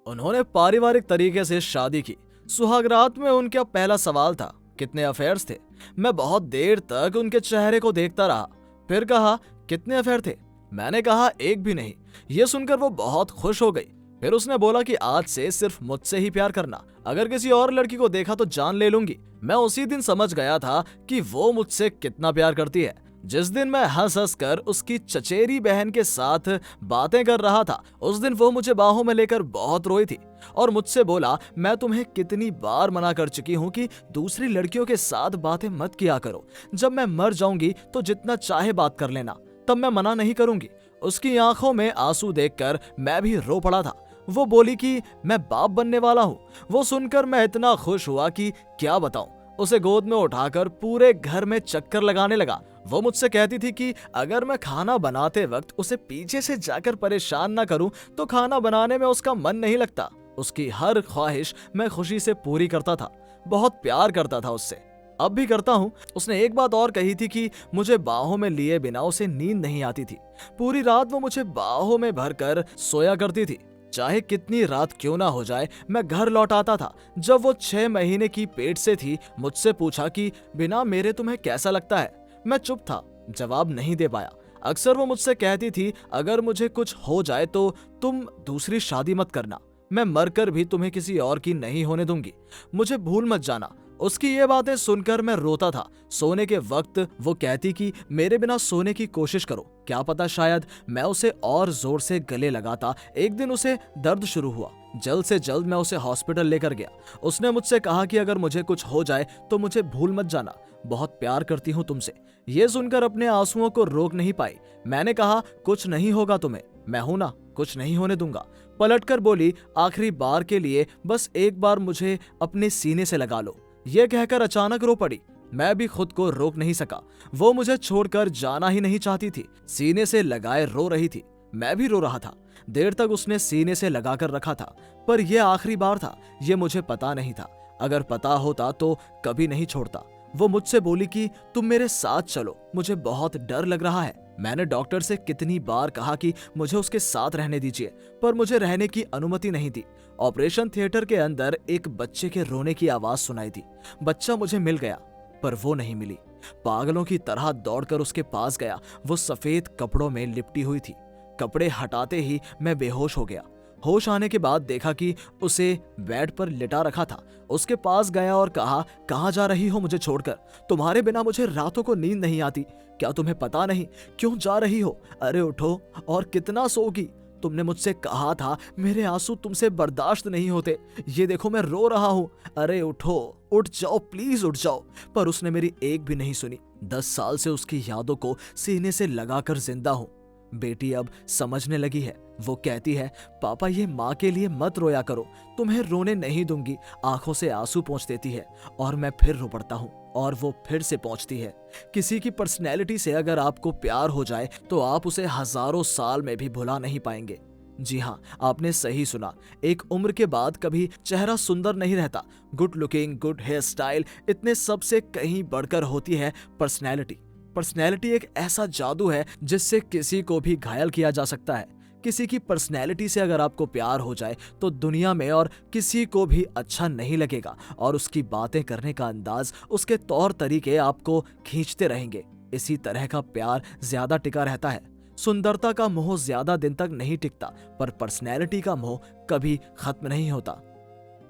उन्होंने पारिवारिक तरीके से शादी की। सुहागरात में उनका पहला सवाल था, कितने अफेयर्स थे। मैं बहुत देर तक उनके चेहरे को देखता रहा। फिर कहा, कितने अफेयर थे? मैंने कहा, एक भी नहीं। यह सुनकर वो बहुत खुश हो गई। फिर उसने बोला कि आज से सिर्फ मुझसे ही प्यार करना, अगर किसी और लड़की को देखा तो जान ले लूंगी। मैं उसी दिन समझ गया था कि वो मुझसे कितना प्यार करती है। जिस दिन मैं हंस हंस कर उसकी चचेरी बहन के साथ बातें कर रहा था, उस दिन वो मुझे बाहों में लेकर बहुत रोई थी और मुझसे बोला, मैं तुम्हें कितनी बार मना कर चुकी हूँ कि दूसरी लड़कियों के साथ बातें मत किया करो। जब मैं मर जाऊंगी तो जितना चाहे बात कर लेना, तब मैं मना नहीं करूंगी। उसकी आंखों में आंसू देखकर मैं भी रो पड़ा था। वो बोली कि मैं बाप बनने वाला हूँ। वो सुनकर मैं इतना खुश हुआ कि क्या बताऊं। उसे गोद में उठाकर पूरे घर में चक्कर लगाने लगा। वो मुझसे कहती थी कि अगर मैं खाना बनाते वक्त उसे पीछे से जाकर परेशान ना करूं तो खाना बनाने में उसका मन नहीं लगता। उसकी हर ख्वाहिश मैं खुशी से पूरी करता था। बहुत प्यार करता था उससे, अब भी करता हूँ। उसने एक बात और कही थी कि मुझे बाहों में लिए बिना उसे नींद नहीं आती थी। पूरी रात वो मुझे बाहों में भरकर सोया करती थी। चाहे कितनी रात क्यों ना हो जाए, मैं घर लौट आता था। जब वो 6 महीने की पेट से थी, मुझसे पूछा कि बिना मेरे तुम्हें कैसा लगता है। मैं चुप था, जवाब नहीं दे पाया। अक्सर वो मुझसे कहती थी, अगर मुझे कुछ हो जाए तो तुम दूसरी शादी मत करना। मैं मरकर भी तुम्हें किसी और की नहीं होने दूंगी। मुझे भूल मत जाना। उसकी ये बातें सुनकर मैं रोता था। सोने के वक्त वो कहती कि मेरे बिना सोने की कोशिश करो। क्या पता शायद मैं उसे और जोर से गले लगाता। एक दिन उसे दर्द शुरू हुआ। जल्द से जल्द मैं उसे हॉस्पिटल लेकर गया। उसने मुझसे कहा कि अगर मुझे कुछ हो जाए तो मुझे भूल मत जाना, बहुत प्यार करती हूँ तुमसे। ये सुनकर अपने आंसुओं को रोक नहीं पाई। मैंने कहा, कुछ नहीं होगा तुम्हें, मैं हूं ना, कुछ नहीं होने दूंगा। पलटकर बोली, आखिरी बार के लिए बस एक बार मुझे अपने सीने से लगा लो। यह कहकर अचानक रो पड़ी। मैं भी खुद को रोक नहीं सका। वो मुझे छोड़कर जाना ही नहीं चाहती थी। सीने से लगाए रो रही थी। मैं भी रो रहा था। देर तक उसने सीने से लगाकर रखा था, पर यह आखिरी बार था। यह मुझे पता नहीं था। अगर पता होता तो कभी नहीं छोड़ता। वो मुझसे बोली कि तुम मेरे साथ चलो, मुझे बहुत डर लग रहा है। मैंने डॉक्टर से कितनी बार कहा कि मुझे उसके साथ रहने दीजिए, पर मुझे रहने की अनुमति नहीं दी। ऑपरेशन थिएटर के अंदर एक बच्चे के रोने की आवाज सुनाई दी। बच्चा मुझे मिल गया, पर वो नहीं मिली। पागलों की तरह दौड़कर उसके पास गया। वो सफेद कपड़ों में लिपटी हुई थी। कपड़े हटाते ही मैं बेहोश हो गया। होश आने के बाद देखा कि उसे बेड पर लिटा रखा था। उसके पास गया और कहा, कहाँ जा रही हो मुझे छोड़कर? तुम्हारे बिना मुझे रातों को नींद नहीं आती। क्या तुम्हें पता नहीं क्यों जा रही हो? अरे उठो, और कितना सोगी? तुमने मुझसे कहा था मेरे आंसू तुमसे बर्दाश्त नहीं होते। ये देखो मैं रो रहा हूँ। अरे उठो, उठ जाओ, प्लीज उठ जाओ। पर उसने मेरी एक भी नहीं सुनी। 10 साल से उसकी यादों को सीने से लगाकर जिंदा हूँ। बेटी अब समझने लगी है। वो कहती है, पापा ये माँ के लिए मत रोया करो, तुम्हें रोने नहीं दूंगी। आंखों से आंसू पोंछ देती है और मैं फिर रो पड़ता हूँ और वो फिर से पहुंचती है। किसी की पर्सनैलिटी से अगर आपको प्यार हो जाए तो आप उसे हजारों साल में भी भुला नहीं पाएंगे। जी हाँ, आपने सही सुना। एक उम्र के बाद कभी चेहरा सुंदर नहीं रहता। Good looking, good hair style, इतने सब से कहीं बढ़कर होती है पर्सनैलिटी। पर्सनैलिटी एक ऐसा जादू है जिससे किसी को भी घायल किया जा सकता है। किसी की पर्सनैलिटी से अगर आपको प्यार हो जाए तो दुनिया में और किसी को भी अच्छा नहीं लगेगा और उसकी बातें करने का अंदाज, उसके तौर तरीके आपको खींचते रहेंगे। इसी तरह का प्यार ज्यादा टिका रहता है। सुंदरता का मोह ज्यादा दिन तक नहीं टिकता, पर पर्सनैलिटी का मोह कभी खत्म नहीं होता।